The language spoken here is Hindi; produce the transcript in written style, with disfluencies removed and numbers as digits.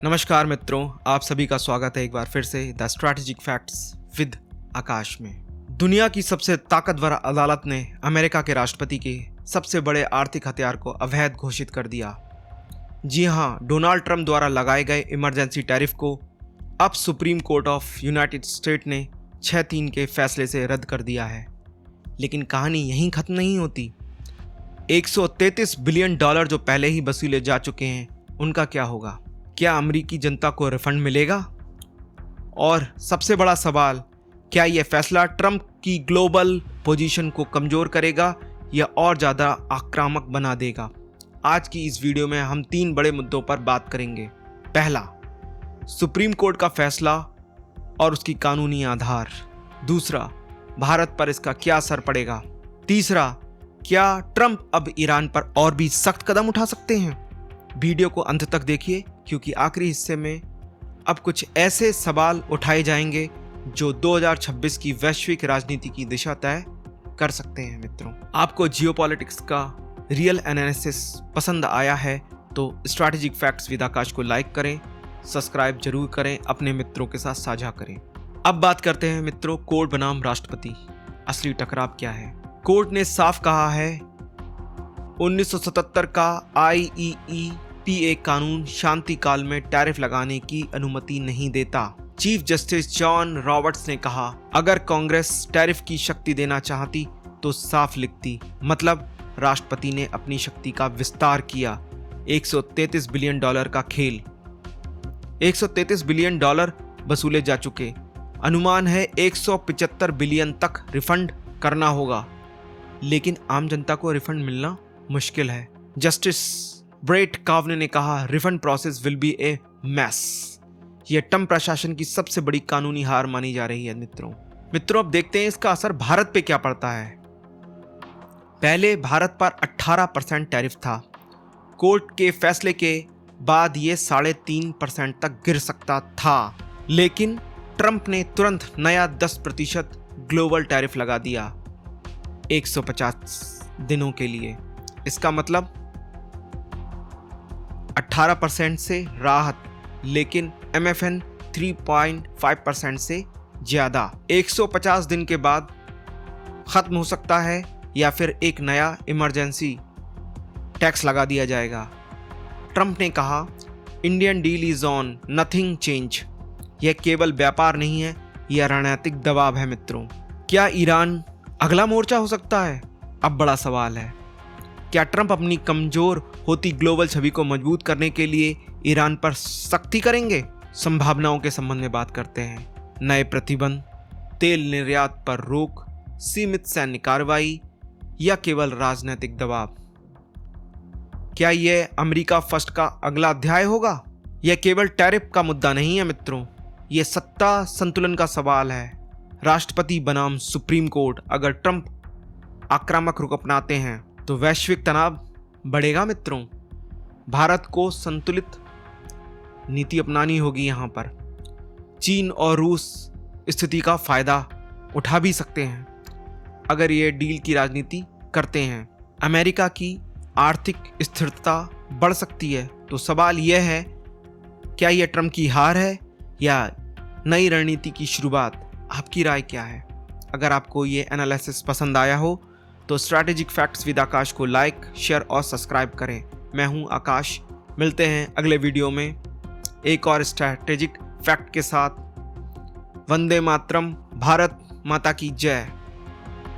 नमस्कार मित्रों, आप सभी का स्वागत है एक बार फिर से द स्ट्रैटेजिक फैक्ट्स विद आकाश में। दुनिया की सबसे ताकतवर अदालत ने अमेरिका के राष्ट्रपति के सबसे बड़े आर्थिक हथियार को अवैध घोषित कर दिया। जी हां, डोनाल्ड ट्रंप द्वारा लगाए गए इमरजेंसी टैरिफ को अब supreme court of United state ने 6-3 के फैसले से रद्द कर दिया है। लेकिन कहानी यहीं खत्म नहीं होती। 133 बिलियन डॉलर जो पहले ही वसूले जा चुके हैं, उनका क्या होगा? क्या अमेरिकी जनता को रिफंड मिलेगा? और सबसे बड़ा सवाल, क्या यह फैसला ट्रंप की ग्लोबल पोजीशन को कमजोर करेगा या और ज़्यादा आक्रामक बना देगा? आज की इस वीडियो में हम 3 बड़े मुद्दों पर बात करेंगे। पहला, सुप्रीम कोर्ट का फैसला और उसकी कानूनी आधार। दूसरा, भारत पर इसका क्या असर पड़ेगा। तीसरा, क्या ट्रंप अब ईरान पर और भी सख्त कदम उठा सकते हैं? वीडियो को अंत तक देखिए, क्योंकि आखिरी हिस्से में अब कुछ ऐसे सवाल उठाए जाएंगे जो 2026 की वैश्विक राजनीति की दिशा तय कर सकते हैं। मित्रों, आपको जियोपॉलिटिक्स का रियल एनालिसिस पसंद आया है तो स्ट्रैटेजिक फैक्ट्स विद आकाश को लाइक करें, सब्सक्राइब जरूर करें, अपने मित्रों के साथ साझा करें। अब बात करते हैं मित्रों, कोर्ट बनाम राष्ट्रपति, असली टकराव क्या है? कोर्ट ने साफ कहा है 1977 का IEEPA कानून शांति काल में टैरिफ लगाने की अनुमति नहीं देता। चीफ जस्टिस जॉन रॉबर्ट्स ने कहा, अगर कांग्रेस टैरिफ की शक्ति देना चाहती तो साफ लिखती। मतलब राष्ट्रपति ने अपनी शक्ति का विस्तार किया। 133 बिलियन डॉलर का खेल। 133 बिलियन डॉलर वसूले जा चुके। अनुमान है 175 बिलियन तक रिफंड करना होगा, लेकिन आम जनता को रिफंड मिलना मुश्किल है। जस्टिस ब्रेट कावने ने कहा, refund process will be a mess. यह ट्रंप प्रशासन की सबसे बड़ी कानूनी हार मानी जा रही है। मित्रों अब देखते हैं इसका असर भारत पे क्या पड़ता है। पहले भारत पर 18% टैरिफ था। कोर्ट के फैसले के बाद यह 3.5% तक गिर सकता था, लेकिन ट्रंप ने तुरंत नया 10% ग्लोबल टैरिफ लगा दिया 150 दिनों के लिए। इसका मतलब 18% से राहत, लेकिन MFN 3.5% से ज्यादा 150 दिन के बाद खत्म हो सकता है, या फिर एक नया इमरजेंसी टैक्स लगा दिया जाएगा। ट्रंप ने कहा, Indian deal is on, nothing change. यह केवल व्यापार नहीं है, यह रणनीतिक दबाव है। मित्रों, क्या ईरान अगला मोर्चा हो सकता है? अब बड़ा सवाल है, क्या ट्रंप अपनी कमजोर होती ग्लोबल छवि को मजबूत करने के लिए ईरान पर सख्ती करेंगे? संभावनाओं के संबंध में बात करते हैं। नए प्रतिबंध, तेल निर्यात पर रोक, सीमित सैन्य कार्रवाई या केवल राजनीतिक दबाव? क्या यह अमेरिका फर्स्ट का अगला अध्याय होगा? यह केवल टैरिफ का मुद्दा नहीं है मित्रों, यह सत्ता संतुलन का सवाल है। राष्ट्रपति बनाम सुप्रीम कोर्ट, अगर ट्रंप आक्रामक रुख अपनाते हैं तो वैश्विक तनाव बढ़ेगा। मित्रों, भारत को संतुलित नीति अपनानी होगी। यहाँ पर चीन और रूस स्थिति का फायदा उठा भी सकते हैं अगर ये डील की राजनीति करते हैं। अमेरिका की आर्थिक स्थिरता बढ़ सकती है। तो सवाल यह है, क्या यह ट्रंप की हार है या नई रणनीति की शुरुआत? आपकी राय क्या है? अगर आपको ये एनालिसिस पसंद आया हो तो स्ट्रैटेजिक फैक्ट्स विद आकाश को लाइक, शेयर और सब्सक्राइब करें। मैं हूं आकाश, मिलते हैं अगले वीडियो में एक और स्ट्रैटेजिक फैक्ट के साथ। वंदे मातरम, भारत माता की जय।